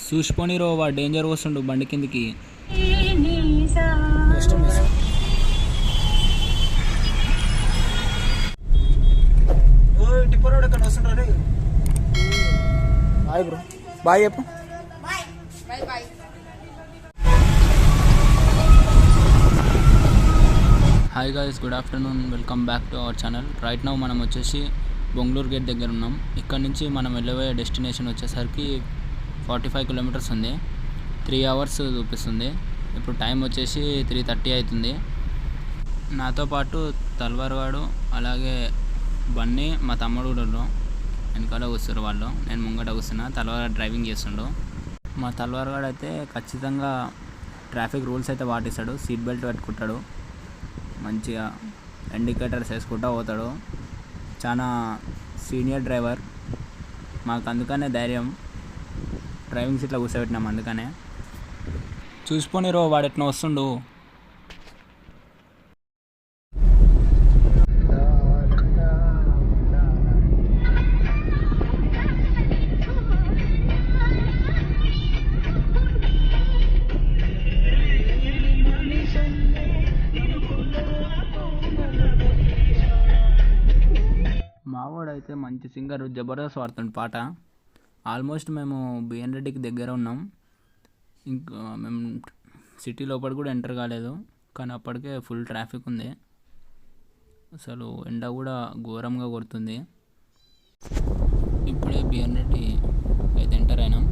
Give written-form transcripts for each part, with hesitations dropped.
చూసిపోనిరో వాడు డేంజర్ వస్తుండు బండి కిందికి. బాయ్ బ్రో, బాయ్ చెప్పు. Hi guys, good afternoon, welcome back to our channel. Right now మనం వచ్చేసి బొంగళూరు గేట్ దగ్గర ఉన్నాం. ఇక్కడ నుంచి మనం వెళ్ళబోయే డెస్టినేషన్ వచ్చేసరికి 45 కిలోమీటర్స్ ఉంది. 3 అవర్స్ చూపిస్తుంది. ఇప్పుడు టైం వచ్చేసి 3:30 అవుతుంది. నాతో పాటు తల్వార్వాడు అలాగే బన్నీ మా తమ్ముడు కూడా ఉన్నాం. వెనకాల కూర్చున్నారు వాళ్ళు, నేను ముంగట కూర్చున్నా. తల్వార్ డ్రైవింగ్ చేస్తుండు. మా తల్వార్వాడు అయితే ఖచ్చితంగా ట్రాఫిక్ రూల్స్ అయితే పాటిస్తాడు. సీట్ బెల్ట్ పెట్టుకుంటాడు, మంచిగా ఇండికేటర్స్ వేసుకుంటూ పోతాడు. చాలా సీనియర్ డ్రైవర్, మాకు అందుకనే ధైర్యం. డ్రైవింగ్ సీట్లో కూర్చోబెట్టినాం అందుకనే. చూసుకొని వాడు ఎట్లా వస్తుండు. మావాడు అయితే మంచి సింగర్, జబర్దస్త్ పాడుతుంది పాట. ఆల్మోస్ట్ మేము బిఎన్ రెడ్డికి దగ్గర ఉన్నాం. ఇంకా మేము సిటీ లోపల కూడా ఎంటర్ కాలేదు, కానీ అప్పటికే ఫుల్ ట్రాఫిక్ ఉంది. అసలు ఎండ కూడా ఘోరంగా కొడుతుంది. ఇప్పుడే బిఎన్ రెడ్డి అయితే ఎంటర్ అయినాం.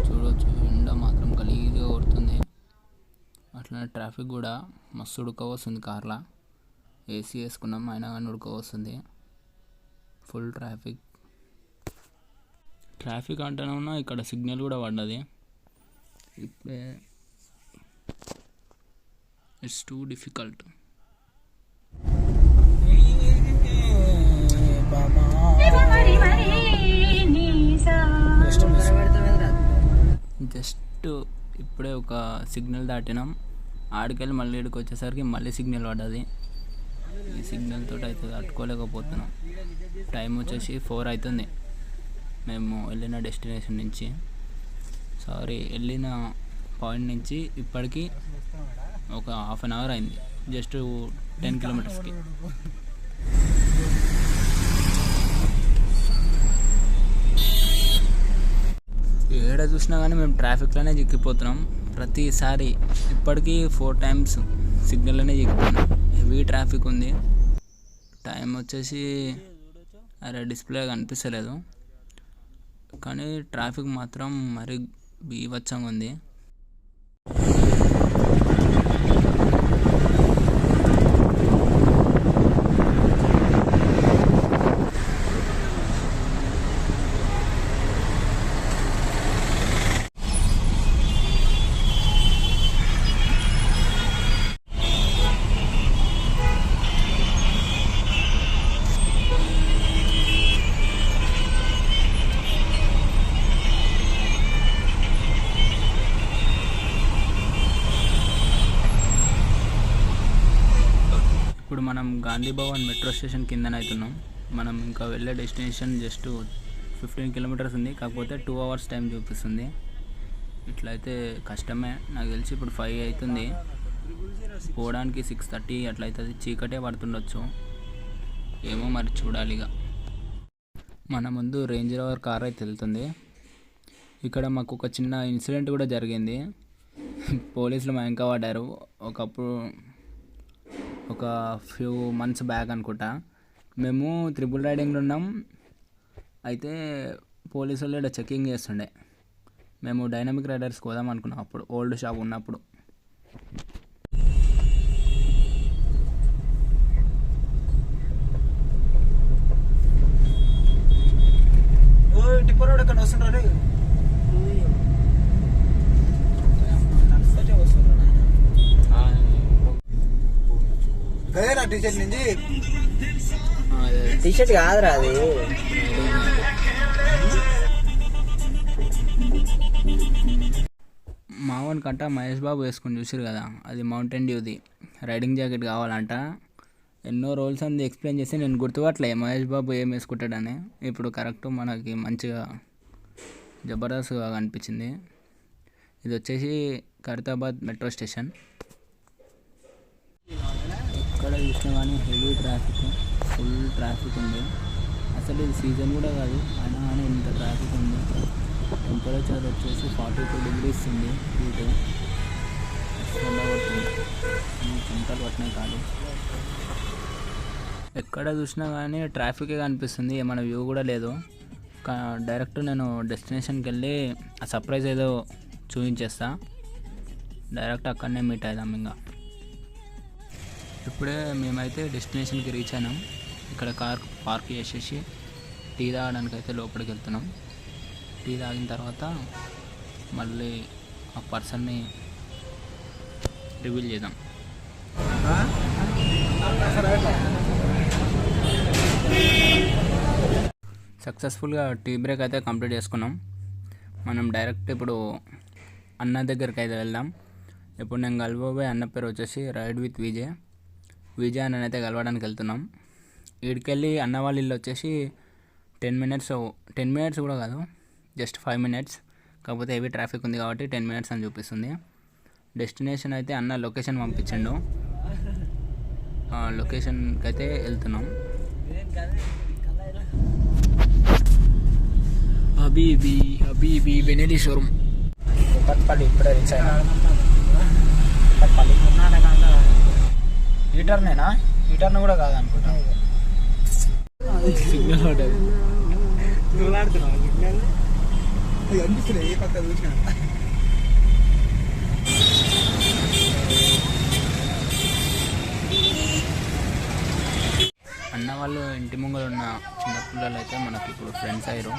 చూడవచ్చు, ఎండ మాత్రం గలీజ్గా కొడుతుంది. అట్లనే ట్రాఫిక్ కూడా మస్తు ఉడకవస్తుంది. కార్లో ఏసీ వేసుకున్నాం, అయినా కానీ ఉడకవస్తుంది. ఫుల్ ట్రాఫిక్ అంటేనే ఉన్నా. ఇక్కడ సిగ్నల్ కూడా పడ్డది. ఇప్పుడే ఇట్స్ టూ డిఫికల్ట్. జస్ట్ ఇప్పుడే ఒక సిగ్నల్ దాటినాం. ఆడికెళ్ళి మళ్ళీ ఇక్కడికి వచ్చేసరికి మళ్ళీ సిగ్నల్ పడ్డది. ఈ సిగ్నల్ తోటి అయితే తట్టుకోలేకపోతున్నాం. టైం వచ్చేసి 4 అవుతుంది మేము వెళ్ళిన డెస్టినేషన్ నుంచి. వెళ్ళిన పాయింట్ నుంచి ఇప్పటికి ఒక హాఫ్ అన్ అవర్ అయింది. జస్ట్ 10 కిలోమీటర్స్కి. ఏడ చూసినా కానీ మేము ట్రాఫిక్లోనే చిక్కిపోతున్నాం ప్రతిసారి. ఇప్పటికీ 4 టైమ్స్ సిగ్నల్లోనే చిక్కిపోయినాం. హెవీ ట్రాఫిక్ ఉంది. టైం వచ్చేసి డిస్ప్లే కనిపిస్తలేదు, కానీ ట్రాఫిక్ మాత్రం మరి బీభత్సంగా ఉంది. ఇప్పుడు మనం గాంధీ భవన్ మెట్రో స్టేషన్ కిందన అవుతున్నాం. మనం ఇంకా వెళ్ళే డెస్టినేషన్ జస్ట్ 15 కిలోమీటర్స్ ఉంది. కాకపోతే 2 అవర్స్ టైం చూపిస్తుంది. ఇట్లయితే కష్టమే. నాకు తెలిసి ఇప్పుడు 5 అవుతుంది, పోవడానికి 6:30 అట్లా అవుతుంది. చీకటే పడుతుండొచ్చు, ఏమో మరి చూడాలి. ఇక మన ముందు రేంజ్ రోవర్ కార్ అయితే వెళ్తుంది. ఇక్కడ మాకు ఒక చిన్న ఇన్సిడెంట్ కూడా జరిగింది. పోలీసులు మా వెనక పడ్డారు. ఒక ఫ్యూ మంత్స్ బ్యాక్ అనుకుంటా. మేము త్రిబుల్ రైడింగ్లో ఉన్నాం. అయితే పోలీసు వాళ్ళు ఇక్కడ చెకింగ్ చేస్తుండే. మేము డైనమిక్ రైడర్స్కి పోదాం అనుకున్నాం అప్పుడు, ఓల్డ్ షాప్ ఉన్నప్పుడు. టీషర్ట్ నుంచి టీషర్ట్ కాదురా అది. మావన్కంట మహేష్ బాబు వేసుకొని చూసారు కదా, అది మౌంటైన్ డ్యూది రైడింగ్ జాకెట్ కావాలంట. ఎన్నో రోల్స్ అంది ఎక్స్ప్లెయిన్ చేసి నేను గుర్తుపట్టలే మహేష్ బాబు ఏం వేసుకుంటాడని. ఇప్పుడు కరెక్ట్ మనకి మంచిగా జబర్దస్త్గా అనిపించింది. ఇది వచ్చేసి ఖైరతాబాద్ మెట్రో స్టేషన్. ఎక్కడ చూసినా కానీ హెవీ ట్రాఫిక్, ఫుల్ ట్రాఫిక్ ఉంది. అసలు ఇది సీజన్ కూడా కాదు, అయినా కానీ ఇంత ట్రాఫిక్ ఉంది. టెంపరేచర్ వచ్చేసి 42 degrees ఉంది. హీట్ ఉండబడుతుంది, చెమటలు పట్టినాయి కాదు. ఎక్కడ చూసినా కానీ ట్రాఫికే కనిపిస్తుంది, ఏమైనా వ్యూ కూడా లేదు. డైరెక్ట్ నేను డెస్టినేషన్కి వెళ్ళి ఆ సర్ప్రైజ్ ఏదో చూపించేస్తా. డైరెక్ట్ అక్కడనే మీట్ అవుదాం. ఇంకా ఇప్పుడే మేమైతే డెస్టినేషన్కి రీచ్ అయినాం. ఇక్కడ కార్ పార్క్ చేసేసి టీ తాగడానికి అయితే లోపలికి వెళ్తున్నాం. టీ తాగిన తర్వాత మళ్ళీ ఆ పర్సన్ని రివీల్ చేద్దాం. సక్సెస్ఫుల్గా టీ బ్రేక్ అయితే కంప్లీట్ చేసుకున్నాం. మనం డైరెక్ట్ ఇప్పుడు అన్న దగ్గరికి అయితే వెళ్దాం. ఇప్పుడు నేను కలవబోయే అన్న పేరు వచ్చేసి రైడ్ విత్ విజయ్ అన్న అయితే కలవడానికి వెళ్తున్నాం. వీడికెళ్ళి అన్న వాళ్ళ ఇల్లు వచ్చేసి 10 minutes కూడా కాదు, జస్ట్ 5 minutes. కాకపోతే హెవీ ట్రాఫిక్ ఉంది కాబట్టి 10 minutes అని చూపిస్తుంది. డెస్టినేషన్ అయితే అన్న లొకేషన్ పంపించండు, లొకేషన్కి అయితే వెళ్తున్నాం. హబీబీ బెనెలీ షోరూమ్ కుక్కట్పల్లి ఇప్పుడే రీచ్ అయినా. కుక్కట్పల్లి హీటర్నేనా? హీటర్ను కూడా కాదనుకుంటా. సిగ్నల్ ఉంటుంది. అన్న వాళ్ళు ఇంటి ముంగలు ఉన్న చిన్నపిల్లలు అయితే మనకి ఇప్పుడు ఫ్రెండ్స్ అయ్యారు.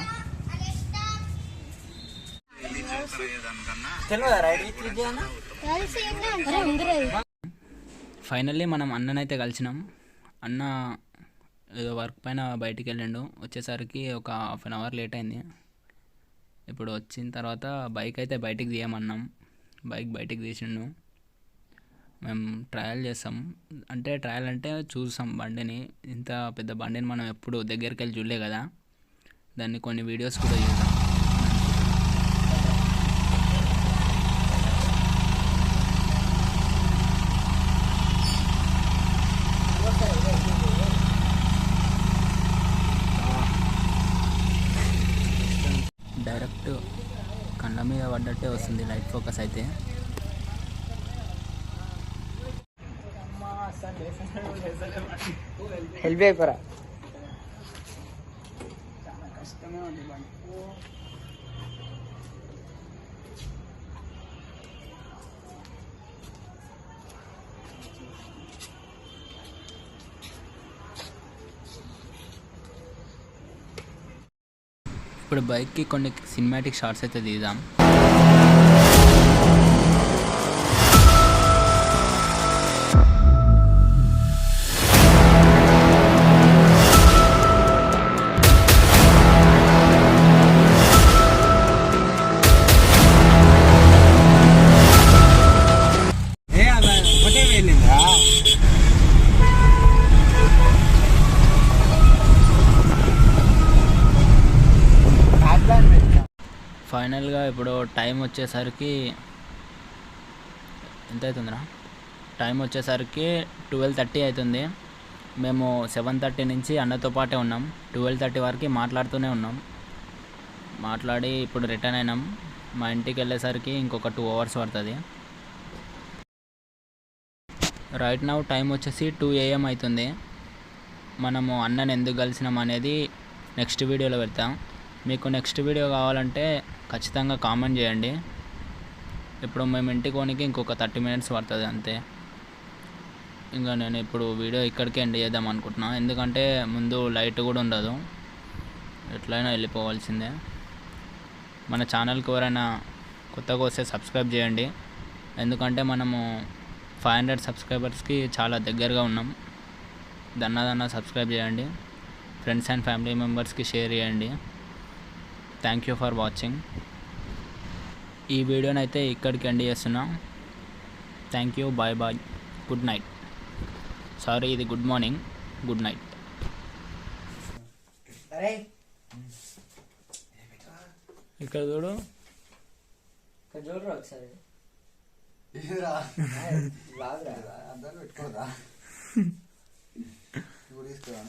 ఫైనల్లీ మనం అన్ననైతే కలిసినాం. అన్న ఏదో వర్క్ పైన బయటికి వెళ్ళిండు, వచ్చేసరికి ఒక 1/2 hour లేట్ అయింది. ఇప్పుడు వచ్చిన తర్వాత బైక్ అయితే బయటికి తీయమన్నాం, బైక్ బయటికి తీసిండు. మేము ట్రయల్ చేస్తాం, ట్రయల్ అంటే చూసాం బండిని. ఇంత పెద్ద బండిని మనం ఎప్పుడు దగ్గరికి వెళ్ళి చూడలే కదా, దాన్ని కొన్ని వీడియోస్ కూడా చూసాం. డైరెక్ట్ కళ్ళ మీద పడ్డట్టే వస్తుంది లైట్ ఫోకస్ అయితే. హెల్ప్ అయిపోరా. కష్టమే ఉంది బండి. ఇప్పుడు బైక్కి కొన్ని సినిమాటిక్ షాట్స్ అయితే తీద్దాం. ఫైనల్గా ఇప్పుడు టైం వచ్చేసరికి ఎంత అవుతుందిరా? టైం వచ్చేసరికి 12:30 అవుతుంది. మేము 7:30 నుంచి అన్నతో పాటే ఉన్నాం. 12:30 వరకు మాట్లాడుతూనే ఉన్నాం. మాట్లాడి ఇప్పుడు రిటర్న్ అయినాం. మా ఇంటికి వెళ్ళేసరికి ఇంకొక 2 hours పడుతుంది. రైట్ నౌ టైం వచ్చేసి 2 AM అవుతుంది. మనము అన్నని ఎందుకు కలిసినాం అనేది నెక్స్ట్ వీడియోలో పెడతాం. మీకు నెక్స్ట్ వీడియో కావాలంటే ఖచ్చితంగా కామెంట్ చేయండి. ఇప్పుడు మేము ఇంటికి పోనీకి ఇంకొక 30 minutes పడుతుంది అంతే. ఇంకా నేను ఇప్పుడు వీడియో ఇక్కడికే ఎండ్ చేద్దాం అనుకుంటున్నా, ఎందుకంటే ముందు లైట్ కూడా ఉండదు, ఎట్లయినా వెళ్ళిపోవాల్సిందే. మన ఛానల్కి ఎవరైనా కొత్తగా వస్తే సబ్స్క్రైబ్ చేయండి, ఎందుకంటే మనము 500 subscribersకి చాలా దగ్గరగా ఉన్నాం. దన్నా సబ్స్క్రైబ్ చేయండి, ఫ్రెండ్స్ అండ్ ఫ్యామిలీ మెంబర్స్కి షేర్ చేయండి. Thank you for watching. ఈ వీడియోని అయితే ఇక్కడికి ఎండ్ చేస్తున్నా. Thank you, bye bye, good night. Sorry, ఇది గుడ్ మార్నింగ్, గుడ్ నైట్. ఇక్కడ చూడు. చూడరా ఒకసారి. అద్దాలు పెట్టుకోరా. ఇప్పుడు తీసుకురా.